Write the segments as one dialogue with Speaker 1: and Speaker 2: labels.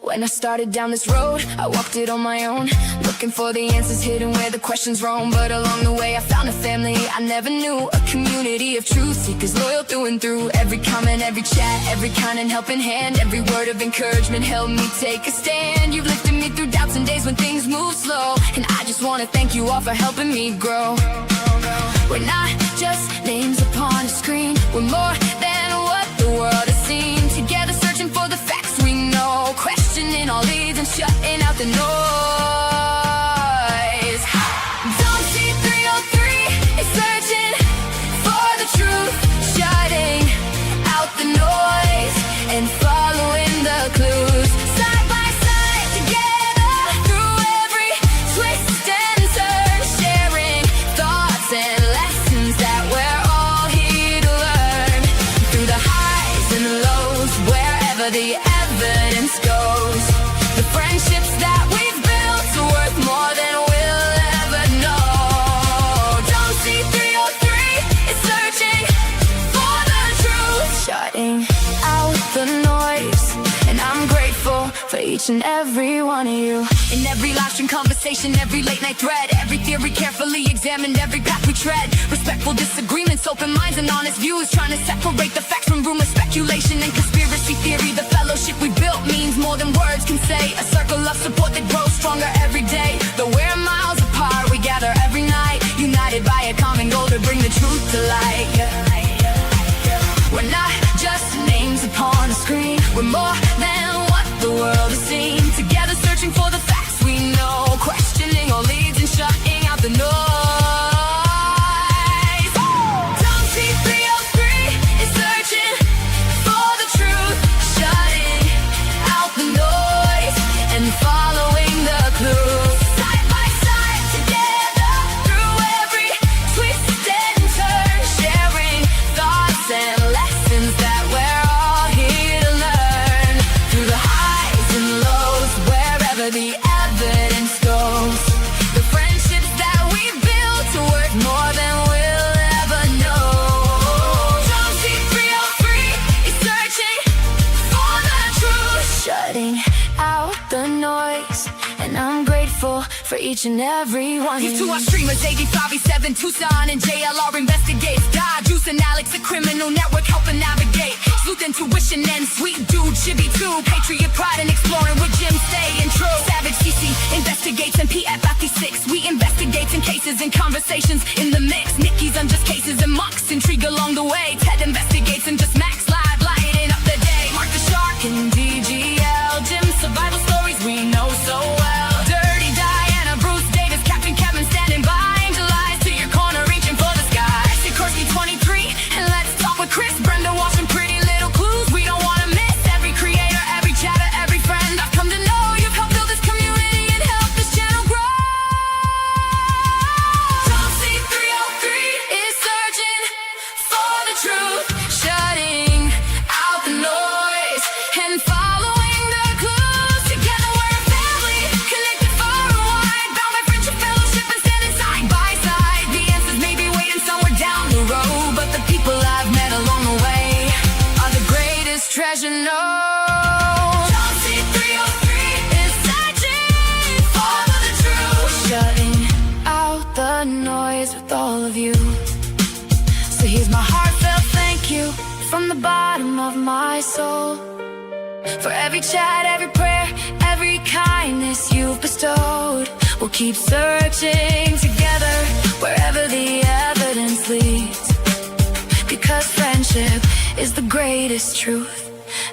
Speaker 1: When I started down this road, I walked it on my own, looking for the answers hidden where the questions roam. But along the way I found a family I never knew, a community of truth seekers loyal through and through. Every comment, every chat, every kind and helping hand, every word of encouragement helped me take a stand. You've lifted me through doubts and days when things move slow, and I just want to thank you all for helping me grow. We're not just names upon a screen, we're more than what the world has seen. Together searching for the facts we know, questioning all leads and shutting out the noise. Don't see 303 is searching for the truth, shutting out the noise and following the clues. Side by side together through every twist and turn, sharing thoughts and lessons that we're all here to learn. Through the highs and lows, wherever the evidence goes, the friendships that we've built are worth more than we'll ever know. Don't see 303 is searching for the truth, shutting out the noise, and I'm grateful for each and every one of you. In every live stream conversation, every late night thread, every theory carefully examined, every path we tread. Respectful disagreements, open minds and honest views, trying to separate the facts from rumors, speculation and conspiracy theory. The fellowship we built means more than words can say, a circle of support that grows stronger every day. Though we're miles apart, we gather every night, united by a common goal to bring the truth to light. We're not just names upon a screen, we're more than what the world has seen. Together searching for the facts we know, questioning all leads and shutting out the noise. Don't see 303 is searching for the truth, shutting out the noise and following the clues. Side by side together through every twist and turn, sharing thoughts and lessons that we're all here to learn. Through the highs and lows, wherever the evidence goes, the friendships that we built are worth more than we'll ever know. Don't see 303 is searching for the truth, shutting out the noise, and I'm grateful for each and every one of you. To our streamers, 85, 7, Tucson and JLR investigates. God, Juice and Alex, a criminal network helping navigate. Sleuth intuition and sweet dude, Chibby too. Patriot pride and exploring with Jim staying true. Savage CC investigates and PF 56. We investigates in cases and conversations in the mix. Nickie's Unjust cases and Mock's intrigue along the way. Ted investigates and just Max live lighting up the day. Mark the Shark and DGL, Jim survival stories we know so well. Dirty Diana, Bruce Davis, Captain Kevin standing by. Angel eyes to your corner reaching for the sky. Sikorsky 23 and let's talk with Chris. Brenda watching pretty little clues we don't want to miss. Every creator, every chatter, every friend I've come to know, you've helped build this community and help this channel grow. Don't see 303 is searching for the truth, shutting out the noise and following the clues. Together we're a family, connected far and wide, bound by friendship, fellowship, and standing side by side. The answers may be waiting somewhere down the road, but the people I've met along the way are the greatest treasure known. Don't see 303 is searching for the truth, shutting out the noise with all of you. So here's my heartfelt thank you from the bottom of my soul, for every chat, every prayer, every kindness you've bestowed. We'll keep searching together wherever the evidence leads, because friendship is the greatest truth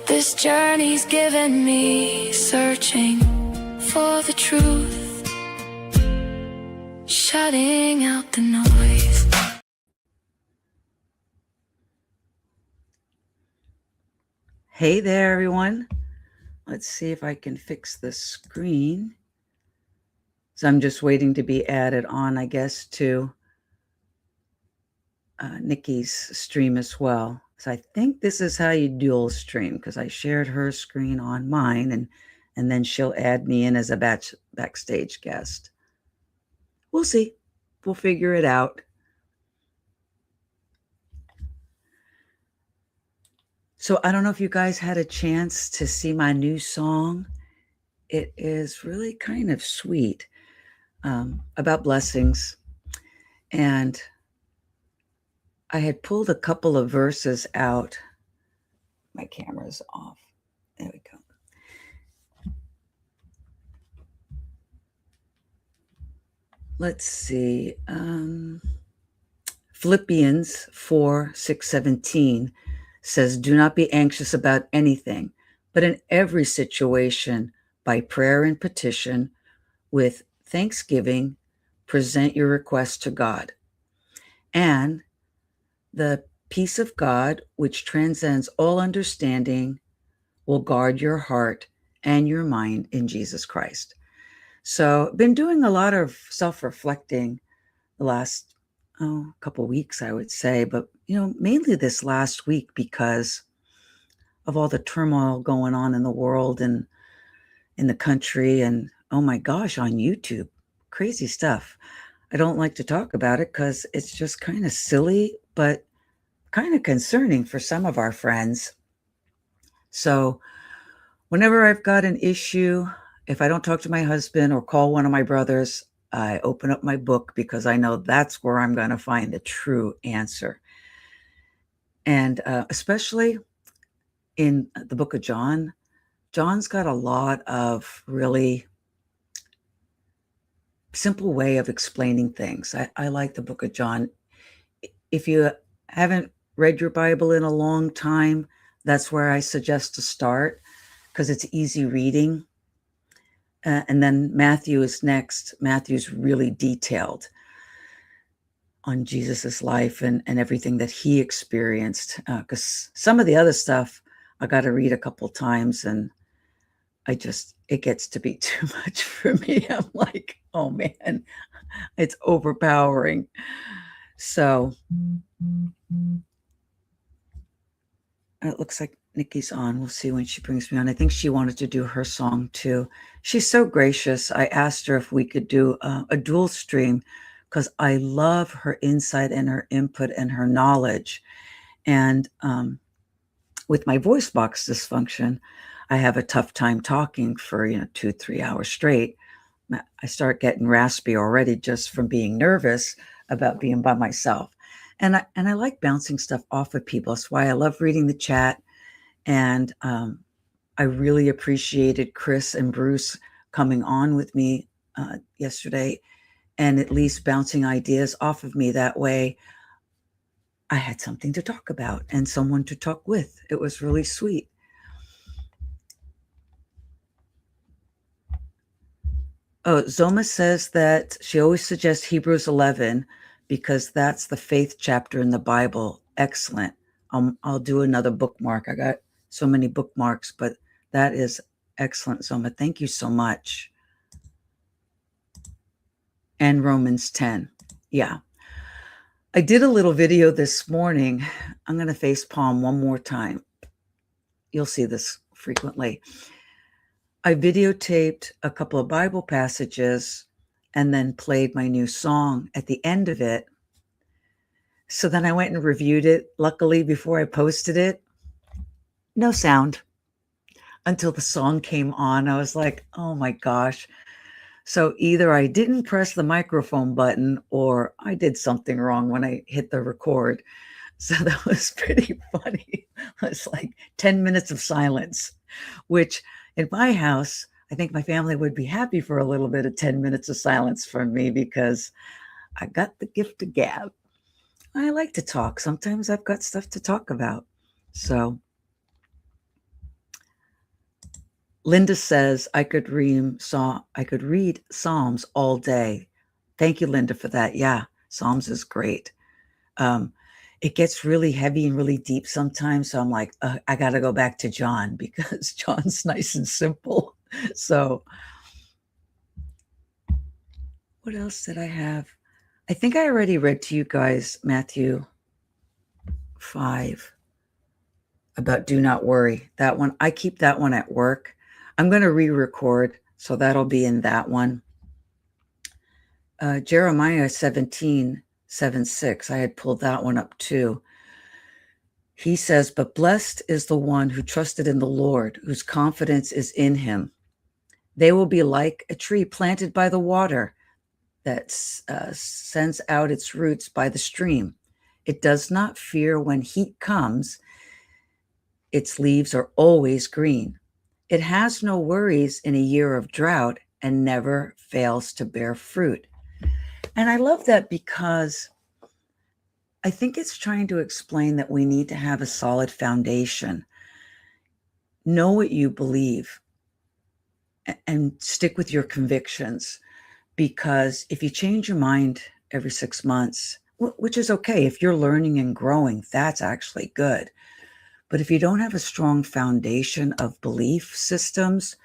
Speaker 1: this journey's given me. Searching for the truth, shutting out the noise.
Speaker 2: Hey there, everyone. Let's see if I can fix the screen. So I'm just waiting to be added on, I guess, to Nickie's stream as well. So I think this is how you dual stream, because I shared her screen on mine, and then she'll add me in as a backstage guest. We'll see. We'll figure it out. So I don't know if you guys had a chance to see my new song. it is really kind of sweet, about blessings. And I had pulled a couple of verses out. My camera's off. There we go. Let's see. Philippians 4:6-17 says, "Do not be anxious about anything, but in every situation, by prayer and petition, with thanksgiving, present your requests to God. And the peace of God, which transcends all understanding, will guard your heart and your mind in Jesus Christ." So, been doing a lot of self-reflecting the last couple weeks, I would say, but mainly this last week because of all the turmoil going on in the world and in the country, and oh my gosh, on YouTube, crazy stuff. I don't like to talk about it because it's just kind of silly, but kind of concerning for some of our friends. So whenever I've got an issue, if I don't talk to my husband or call one of my brothers, I open up my book because I know that's where I'm going to find the true answer. And especially in the book of John, John's got a lot of really simple way of explaining things. I like the book of John. If you haven't read your Bible in a long time, that's where I suggest to start because it's easy reading. And then Matthew is next. Matthew's really detailed on Jesus's life and everything that he experienced. Because some of the other stuff I got to read a couple times, and it gets to be too much for me. I'm like, oh man, it's overpowering. So it looks like Nickie's on. We'll see when she brings me on. I think she wanted to do her song too. She's so gracious. I asked her if we could do a dual stream because I love her insight and her input and her knowledge. And with my voice box dysfunction, I have a tough time talking for 2-3 hours straight. I start getting raspy already just from being nervous about being by myself. And I like bouncing stuff off of people. That's why I love reading the chat. And I really appreciated Chris and Bruce coming on with me yesterday and at least bouncing ideas off of me. That way I had something to talk about and someone to talk with. It was really sweet. Oh, Zoma says that she always suggests Hebrews 11 because that's the faith chapter in the Bible. Excellent. I'll do another bookmark. I got so many bookmarks, but that is excellent, Zoma. Thank you so much. And Romans 10. Yeah. I did a little video this morning. I'm going to face palm one more time. You'll see this frequently. I videotaped a couple of Bible passages and then played my new song at the end of it. So then I went and reviewed it. Luckily, before I posted it, no sound until the song came on. I was like, oh my gosh. So either I didn't press the microphone button or I did something wrong when I hit the record. So that was pretty funny. It was like 10 minutes of silence, which in my house, I think my family would be happy for a little bit of 10 minutes of silence from me because I got the gift of gab. I like to talk. Sometimes I've got stuff to talk about. So Linda says I could read Psalms all day. Thank you, Linda, for that. Yeah, Psalms is great. It gets really heavy and really deep sometimes. So I'm like, I got to go back to John because John's nice and simple. So what else did I have? I think I already read to you guys Matthew 5 about do not worry. That one, I keep that one at work. I'm going to re-record, so that'll be in that one. Jeremiah 17:7-6. I had pulled that one up too. He says, but blessed is the one who trusted in the Lord, whose confidence is in him. They will be like a tree planted by the water that sends out its roots by the stream. It does not fear when heat comes. Its leaves are always green. It has no worries in a year of drought and never fails to bear fruit. And I love that because I think it's trying to explain that we need to have a solid foundation. Know what you believe and stick with your convictions. Because if you change your mind every 6 months, which is okay, if you're learning and growing, that's actually good. But if you don't have a strong foundation of belief systems,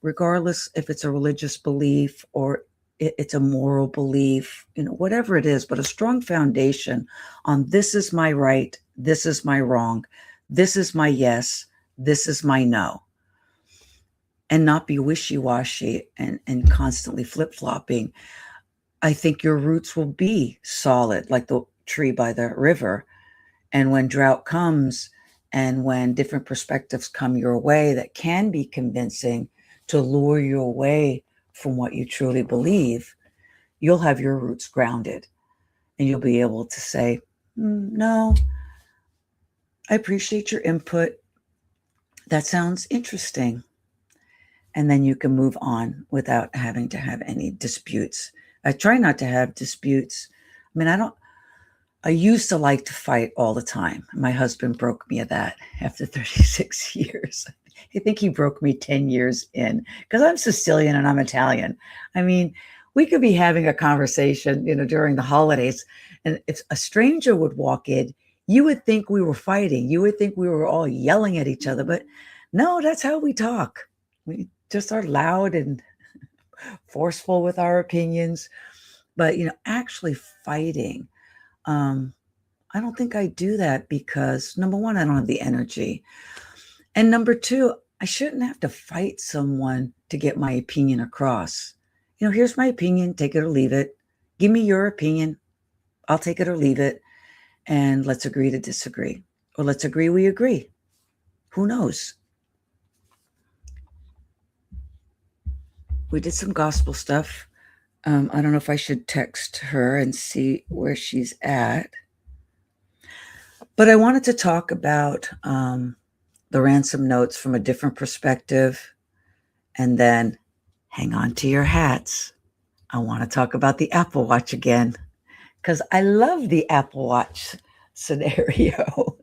Speaker 2: regardless if it's a religious belief or it's a moral belief, whatever it is, but a strong foundation on this is my right, this is my wrong, this is my yes, this is my no, and not be wishy-washy and constantly flip-flopping. I think your roots will be solid like the tree by the river. And when drought comes and when different perspectives come your way that can be convincing to lure you away from what you truly believe, you'll have your roots grounded and you'll be able to say, no, I appreciate your input. That sounds interesting. And then you can move on without having to have any disputes. I try not to have disputes. I mean, I used to like to fight all the time. My husband broke me of that after 36 years. I think he broke me 10 years in because I'm Sicilian and I'm Italian. I mean, we could be having a conversation, during the holidays, and if a stranger would walk in, you would think we were fighting. You would think we were all yelling at each other, but no, that's how we talk. We just are loud and forceful with our opinions, but actually fighting. I don't think I do that because number one, I don't have the energy. And number two, I shouldn't have to fight someone to get my opinion across. Here's my opinion, take it or leave it. Give me your opinion. I'll take it or leave it. And let's agree to disagree. Or let's agree we agree. Who knows? We did some gospel stuff. I don't know if I should text her and see where she's at. But I wanted to talk about the ransom notes from a different perspective. And then hang on to your hats. I want to talk about the Apple Watch again because I love the Apple Watch scenario.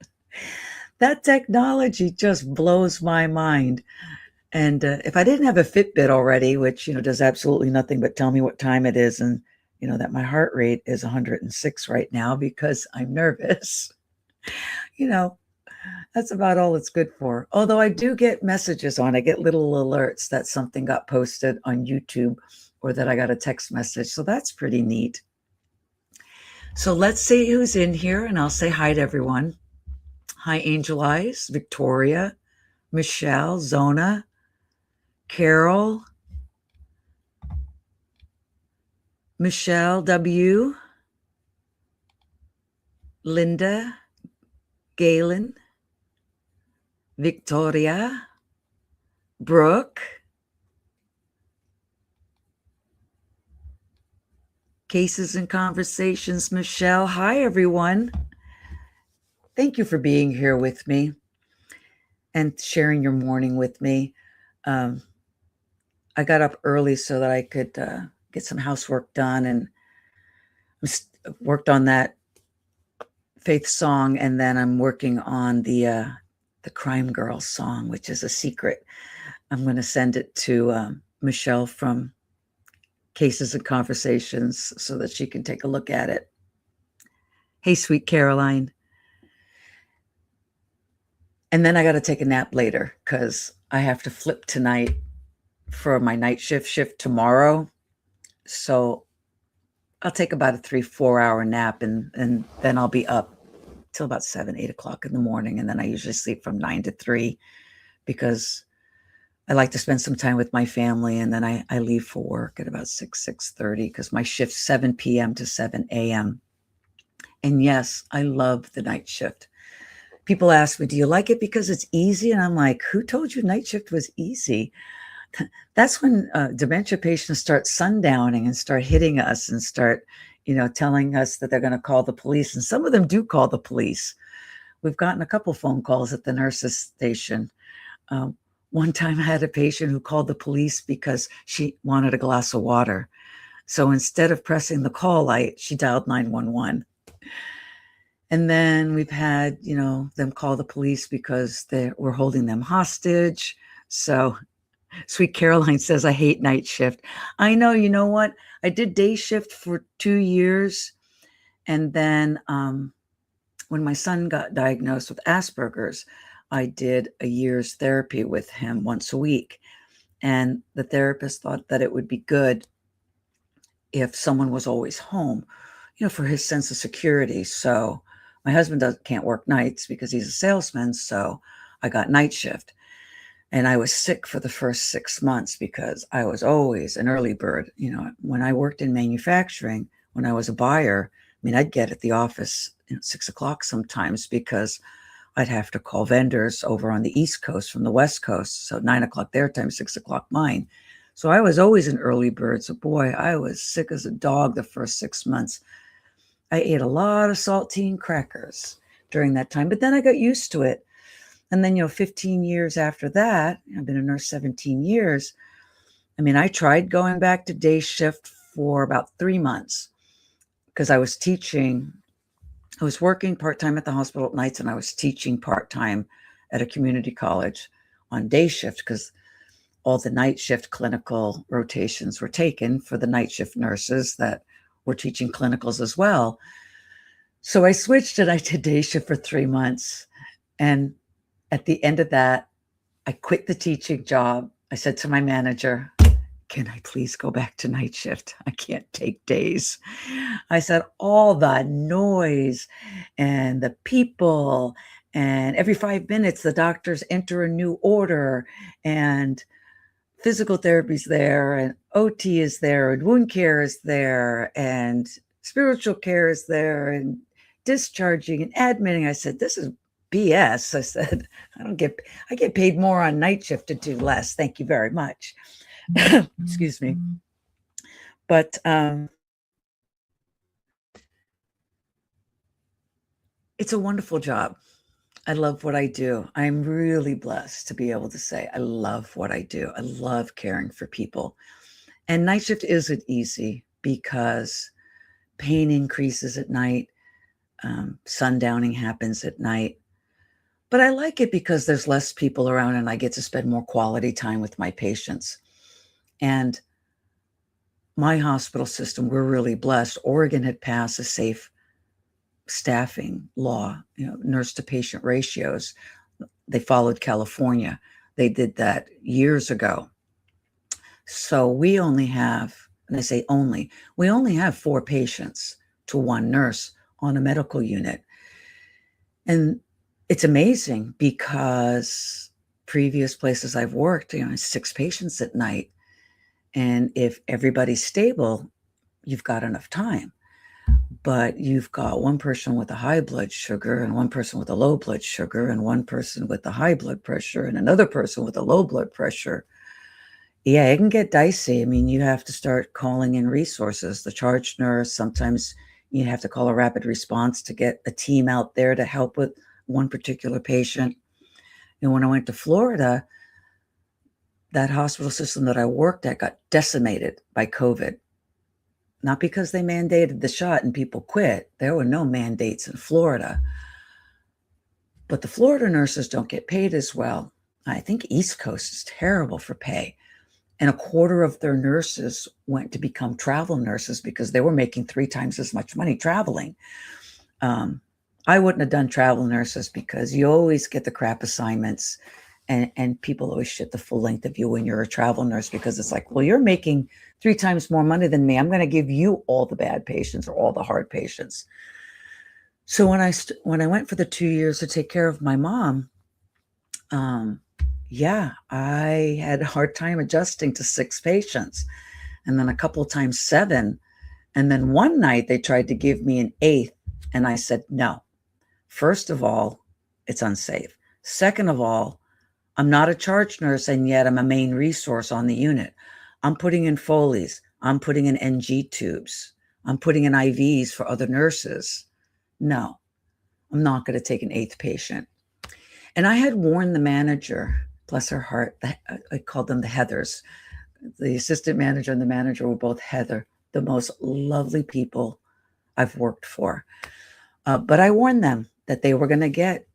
Speaker 2: That technology just blows my mind. And if I didn't have a Fitbit already, which, does absolutely nothing but tell me what time it is and, that my heart rate is 106 right now because I'm nervous, that's about all it's good for. Although I do get messages I get little alerts that something got posted on YouTube or that I got a text message. So that's pretty neat. So let's see who's in here and I'll say hi to everyone. Hi, Angel Eyes, Victoria, Michelle, Zona, Carol, Michelle W, Linda, Galen, Victoria, Brooke, Cases and Conversations, Michelle. Hi, everyone. Thank you for being here with me and sharing your morning with me. I got up early so that I could get some housework done and worked on that Faith song, and then I'm working on the Crime Girl song, which is a secret. I'm going to send it to Michelle from Cases and Conversations so that she can take a look at it. Hey, sweet Caroline. And then I got to take a nap later because I have to flip tonight for my night shift tomorrow. So I'll take about a 3-4 hour nap and then I'll be up till about 7-8 o'clock in the morning. And then I usually sleep from 9 to 3 because I like to spend some time with my family. And then I leave for work at about 6:30 because my shift's 7 p.m. to 7 a.m. And yes, I love the night shift. People ask me, do you like it because it's easy? And I'm like, who told you night shift was easy? That's when dementia patients start sundowning and start hitting us and start, telling us that they're going to call the police. And some of them do call the police. We've gotten a couple phone calls at the nurses station. Um, One time I had a patient who called the police because she wanted a glass of water. So instead of pressing the call light, she dialed 911. And then we've had, them call the police because we're holding them hostage. So Sweet Caroline says, I hate night shift. I know, you know what? I did day shift for 2 years. And then when my son got diagnosed with Asperger's, I did a year's therapy with him once a week. And the therapist thought that it would be good if someone was always home, for his sense of security. So my husband can't work nights because he's a salesman. So I got night shift. And I was sick for the first 6 months because I was always an early bird. When I worked in manufacturing, when I was a buyer, I'd get at the office at 6 o'clock sometimes because I'd have to call vendors over on the East Coast from the West Coast. So 9 o'clock their time, 6 o'clock mine. So I was always an early bird. So boy, I was sick as a dog the first 6 months. I ate a lot of saltine crackers during that time, but then I got used to it. And then, 15 years after that, I've been a nurse 17 years. I tried going back to day shift for about 3 months because I was teaching. I was working part-time at the hospital at nights, and I was teaching part-time at a community college on day shift because all the night shift clinical rotations were taken for the night shift nurses that were teaching clinicals as well. So I switched and I did day shift for 3 months. And at the end of that, I quit the teaching job. I said to my manager, can I please go back to night shift? I can't take days. I said, all the noise and the people, and every 5 minutes, the doctors enter a new order, and physical therapy's there, and OT is there, and wound care is there, and spiritual care is there, and discharging and admitting. I said, this is BS. I said, I get paid more on night shift to do less. Thank you very much. Excuse me. But it's a wonderful job. I love what I do. I'm really blessed to be able to say I love what I do. I love caring for people. And night shift isn't easy because pain increases at night. Sundowning happens at night. But I like it because there's less people around and I get to spend more quality time with my patients. And my hospital system, we're really blessed. Oregon had passed a safe staffing law, nurse to patient ratios. They followed California. They did that years ago. So we only have, and I say only, we only have 4 patients to 1 nurse on a medical unit. And it's amazing because previous places I've worked, 6 patients at night. And if everybody's stable, you've got enough time. But you've got one person with a high blood sugar and one person with a low blood sugar and one person with a high blood pressure and another person with a low blood pressure. Yeah, it can get dicey. You have to start calling in resources. The charge nurse, sometimes you have to call a rapid response to get a team out there to help with one particular patient. And when I went to Florida, that hospital system that I worked at got decimated by COVID. Not because they mandated the shot and people quit. There were no mandates in Florida. But the Florida nurses don't get paid as well. I think East Coast is terrible for pay. And a quarter of their nurses went to become travel nurses because they were making 3 times as much money traveling. I wouldn't have done travel nurses because you always get the crap assignments and people always shit the full length of you when you're a travel nurse because it's like, well, you're making 3 times more money than me. I'm going to give you all the bad patients or all the hard patients. So when I went for the 2 years to take care of my mom, I had a hard time adjusting to 6 patients, and then a couple of times 7. And then one night they tried to give me an 8th, and I said, no. First of all, it's unsafe. Second of all, I'm not a charge nurse, and yet I'm a main resource on the unit. I'm putting in Foleys. I'm putting in NG tubes. I'm putting in IVs for other nurses. No, I'm not going to take an eighth patient. And I had warned the manager, bless her heart, I called them the Heathers. The assistant manager and the manager were both Heather, the most lovely people I've worked for. But I warned them that they were going to get,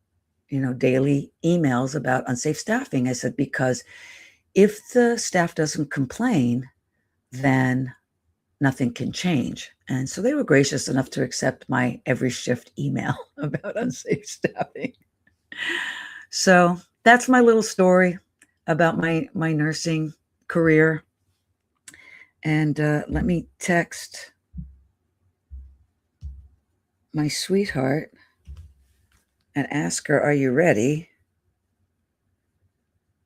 Speaker 2: daily emails about unsafe staffing. I said, because if the staff doesn't complain, then nothing can change. And so they were gracious enough to accept my every shift email about unsafe staffing. So that's my little story about my nursing career. And let me text my sweetheart and ask her, are you ready?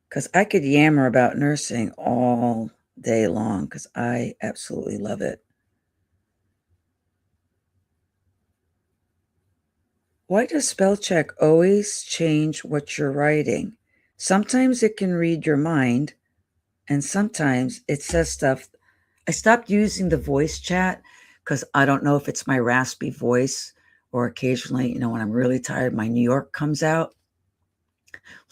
Speaker 2: Because I could yammer about nursing all day long because I absolutely love it. Why does spell check always change what you're writing? Sometimes it can read your mind, and sometimes it says stuff. I stopped using the voice chat because I don't know if it's my raspy voice or occasionally, when I'm really tired, my New York comes out.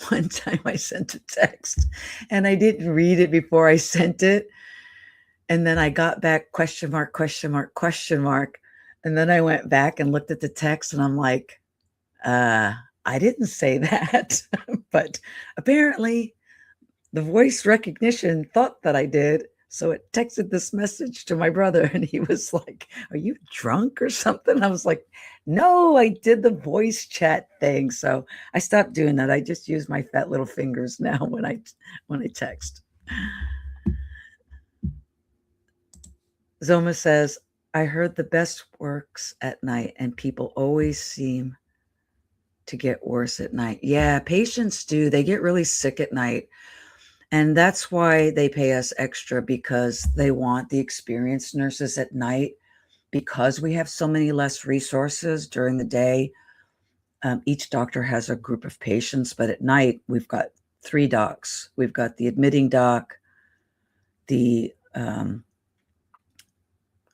Speaker 2: One time I sent a text and I didn't read it before I sent it. And then I got back question mark, question mark, question mark. And then I went back and looked at the text and I'm like, I didn't say that. But apparently the voice recognition thought that I did. So it texted this message to my brother and he was like, are you drunk or something? I was like, no, I did the voice chat thing. So I stopped doing that. I just use my fat little fingers now when I text. Zoma says, I heard the best works at night and people always seem to get worse at night. Yeah, patients do. They get really sick at night. And that's why they pay us extra, because they want the experienced nurses at night, because we have so many less resources during the day. Each doctor has a group of patients, but at night we've got 3 docs. We've got the admitting doc, the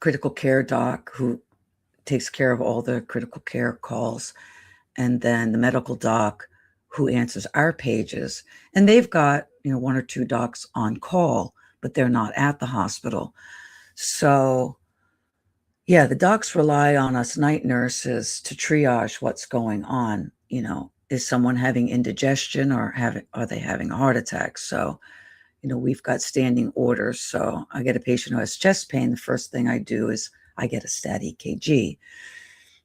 Speaker 2: critical care doc who takes care of all the critical care calls, and then the medical doc who answers our pages. And they've got, 1 or 2 docs on call, but they're not at the hospital. So, yeah, the docs rely on us night nurses to triage what's going on. Is someone having indigestion or are they having a heart attack? So, we've got standing orders. So I get a patient who has chest pain. The first thing I do is I get a stat EKG.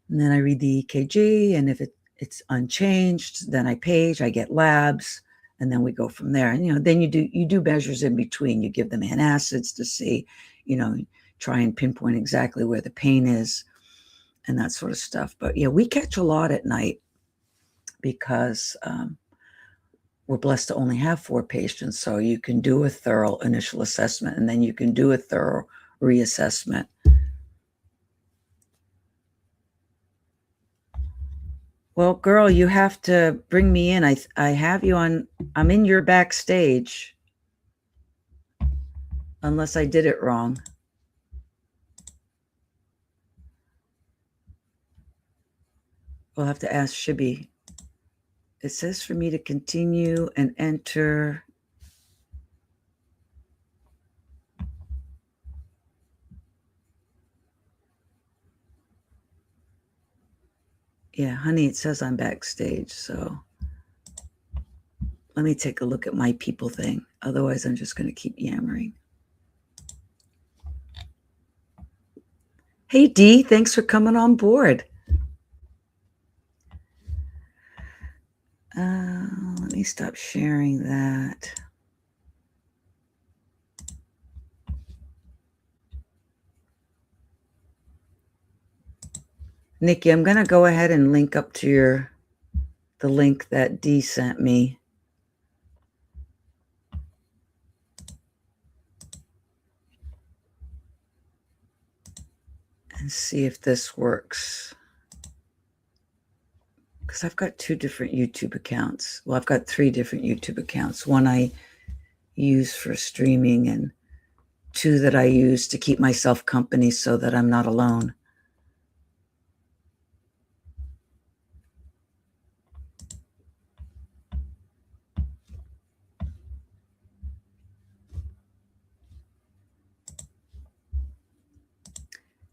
Speaker 2: And then I read the EKG, and if it's unchanged, then I get labs, and then we go from there. And then you do measures in between. You give them antacids to see, try and pinpoint exactly where the pain is and that sort of stuff. But yeah, we catch a lot at night because we're blessed to only have 4 patients. So you can do a thorough initial assessment, and then you can do a thorough reassessment. Well, girl, you have to bring me in. I have you on. I'm in your backstage, unless I did it wrong. We'll have to ask Shibby. It says for me to continue and enter. Yeah, honey, it says I'm backstage. So let me take a look at my people thing. Otherwise, I'm just going to keep yammering. Hey, Dee, thanks for coming on board. Let me stop sharing that. Nickie, I'm going to go ahead and link up to the link that Dee sent me. And see if this works. because I've got 2 different YouTube accounts. Well, I've got 3 different YouTube accounts. One I use for streaming and 2 that I use to keep myself company so that I'm not alone.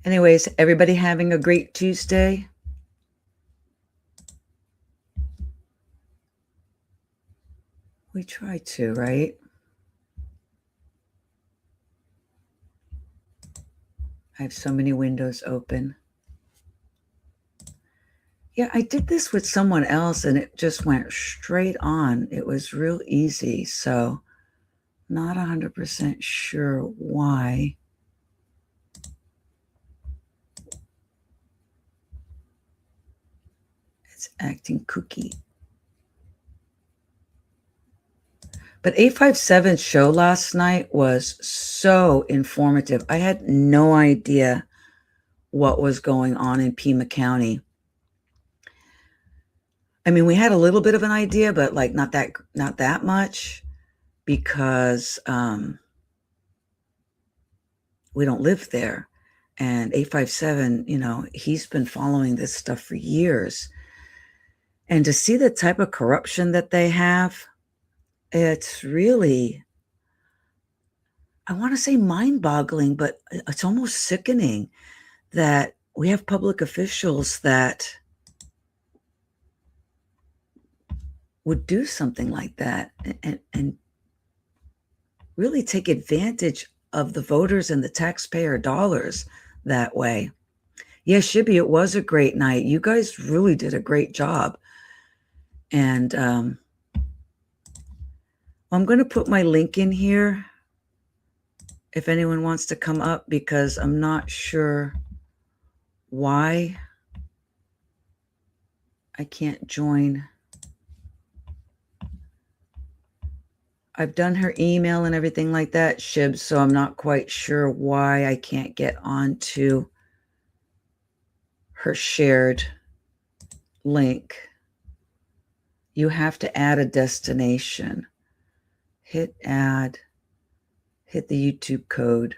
Speaker 2: Anyways, everybody having a great Tuesday? We try to, right? I have so many windows open. Yeah, I did this with someone else and it just went straight on. It was real easy. So, not 100% sure why. It's acting kooky. But 857's show last night was so informative. I had no idea what was going on in Pima County. I mean, we had a little bit of an idea, but like not that much, because we don't live there. And 857, he's been following this stuff for years. And to see the type of corruption that they have, it's really, I want to say mind-boggling, but it's almost sickening that we have public officials that would do something like that and really take advantage of the voters and the taxpayer dollars that way. Yeah, Shibby, it was a great night. You guys really did a great job. And I'm going to put my link in here if anyone wants to come up, because I'm not sure why I can't join. I've done her email and everything like that, Shib, so I'm not quite sure why I can't get onto her shared link. You have to add a destination. Hit add, hit the YouTube code.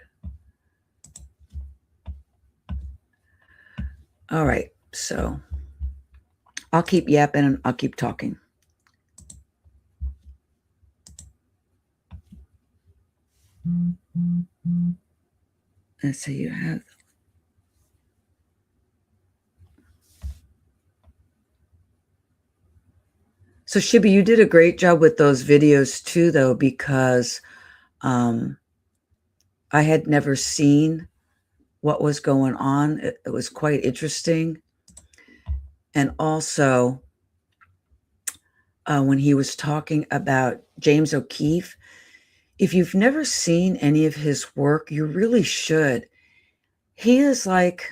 Speaker 2: All right, so I'll keep yapping and I'll keep talking. And so you have, so Shibby, you did a great job with those videos too, though, because I had never seen what was going on. It was quite interesting. And also, when he was talking about James O'Keefe, if you've never seen any of his work, you really should. He is like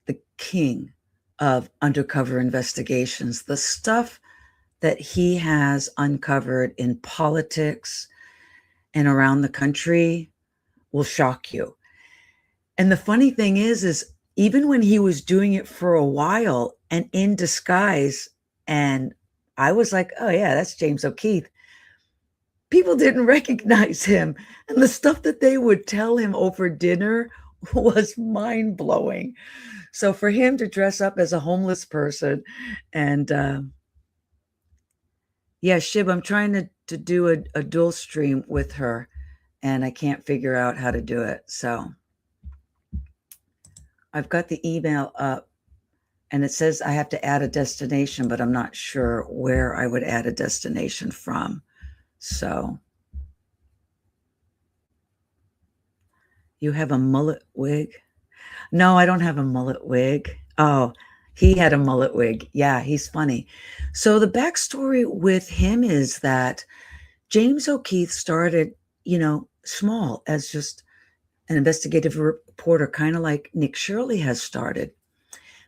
Speaker 2: the king of undercover investigations. The stuff that he has uncovered in politics and around the country will shock you. And the funny thing is even when he was doing it for a while and in disguise, and I was like, oh yeah, that's James O'Keefe, people didn't recognize him. And the stuff that they would tell him over dinner was mind-blowing. So for him to dress up as a homeless person and yeah, Shib, I'm trying to do a dual stream with her and I can't figure out how to do it. So I've got the email up and it says I have to add a destination, but I'm not sure where I would add a destination from. So you have a mullet wig? No, I don't have a mullet wig. Oh, he had a mullet wig. Yeah, he's funny. So the backstory with him is that James O'Keefe started, small as just an investigative reporter, kind of like Nick Shirley has started.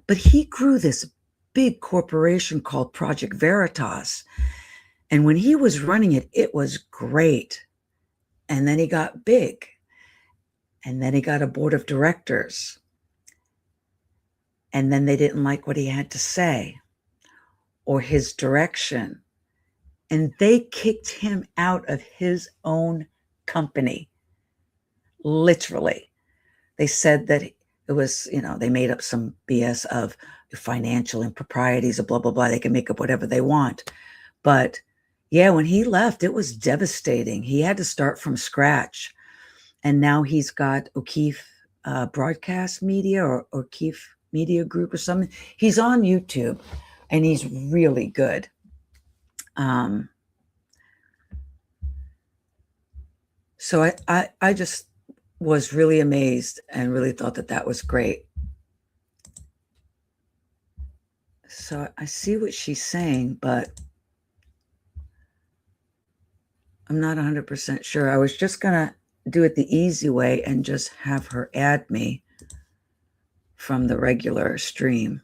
Speaker 2: But he grew this big corporation called Project Veritas. And when he was running it, it was great. And then he got big. And then he got a board of directors. And then they didn't like what he had to say. or his direction. And they kicked him out of his own company. Literally. They said that it was, they made up some BS of financial improprieties, of blah, blah, blah. They can make up whatever they want. But yeah, when he left, it was devastating. He had to start from scratch. And now he's got O'Keefe Broadcast Media or O'Keefe Media Group or something. He's on YouTube and he's really good. So I just was really amazed and really thought that that was great. So I see what she's saying, but I'm not 100% sure. I was just going to do it the easy way and just have her add me from the regular stream.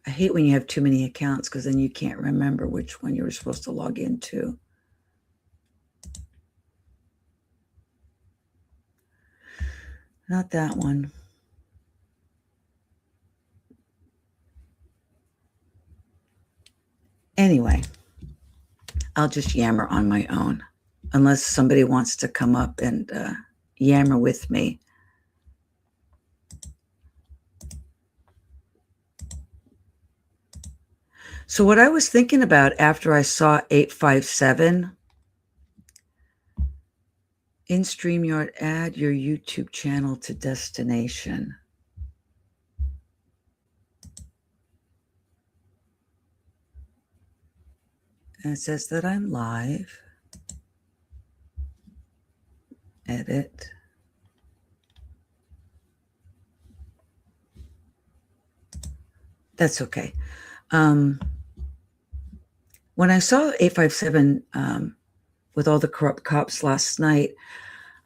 Speaker 2: I hate when you have too many accounts because then you can't remember which one you were supposed to log into. Not that one. Anyway, I'll just yammer on my own, unless somebody wants to come up and yammer with me. So what I was thinking about after I saw 857, in StreamYard, add your YouTube channel to destination. And it says that I'm live. Edit. That's okay. When I saw 857 with all the corrupt cops last night,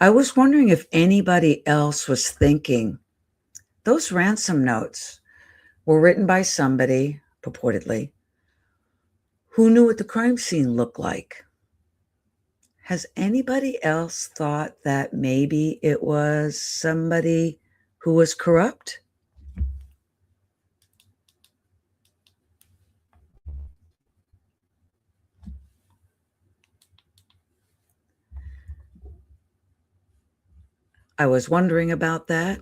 Speaker 2: I was wondering if anybody else was thinking those ransom notes were written by somebody, purportedly, who knew what the crime scene looked like. Has anybody else thought that maybe it was somebody who was corrupt? I was wondering about that.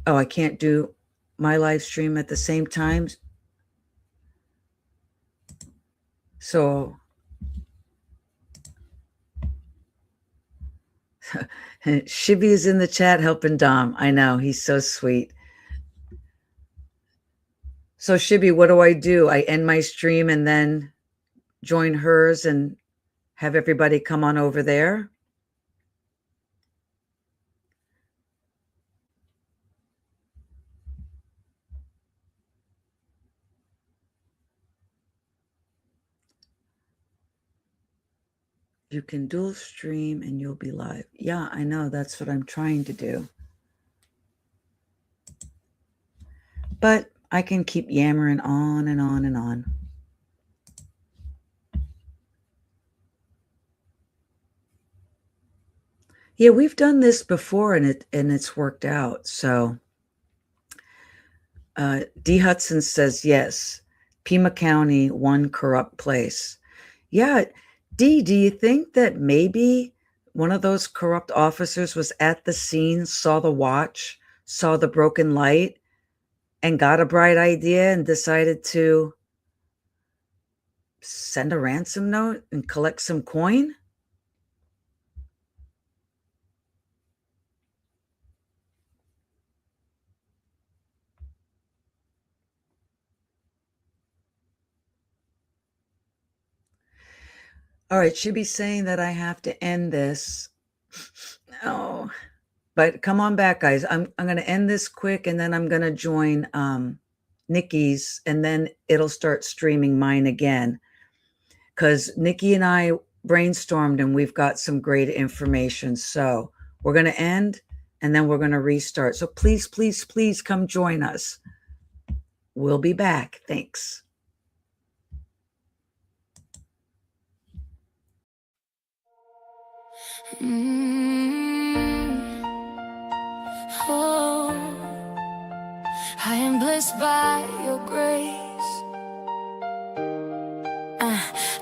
Speaker 2: Oh, I can't do my live stream at the same time. So Shibby is in the chat helping Dom. I know, he's so sweet. So Shibby, what do? I end my stream and then join hers and have everybody come on over there? You can dual stream and you'll be live. Yeah, I know. That's what I'm trying to do. But I can keep yammering on and on and on. Yeah, we've done this before and it's worked out. So D. Hudson says yes. Pima County, one corrupt place. Yeah, D, do you think that maybe one of those corrupt officers was at the scene, saw the watch, saw the broken light, and got a bright idea and decided to send a ransom note and collect some coin? All right, should be saying that I have to end this. Oh, but come on back, guys. I'm going to end this quick and then I'm going to join Nickie's and then it'll start streaming mine again. Because Nickie and I brainstormed and we've got some great information. So we're going to end and then we're going to restart. So please, please, please come join us. We'll be back. Thanks.
Speaker 1: Mm-hmm. blessed by your grace.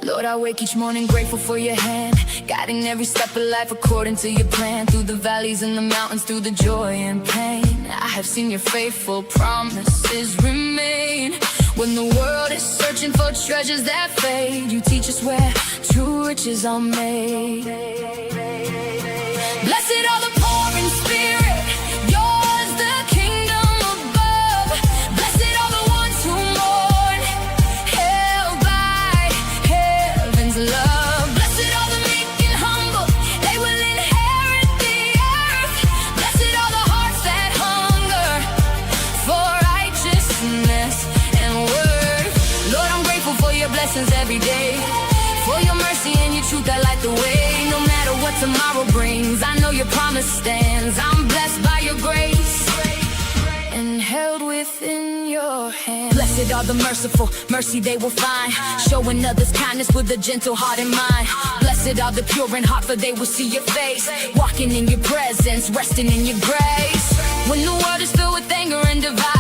Speaker 1: Lord, I wake each morning grateful for your hand, guiding every step of life according to your plan. Through the valleys and the mountains, through the joy and pain, I have seen your faithful promises remain. When the world is searching for treasures that fade, you teach us where true riches are made. Blessed are the poor in spirit, yours the kingdom above. Blessed are the ones who mourn, held by heaven's love. Blessed are the meek and humble, they will inherit the earth. Blessed are the hearts that hunger for righteousness and worth. Lord, I'm grateful for your blessings every day, for your mercy and your truth that light the way. No matter what tomorrow brings, I know your promise stands. I'm blessed by your grace and held within your hand. Blessed are the merciful, mercy they will find, showing others kindness with a gentle heart and mind. Blessed are the pure in heart, for they will see your face, walking in your presence, resting in your grace. When the world is filled with anger and divide,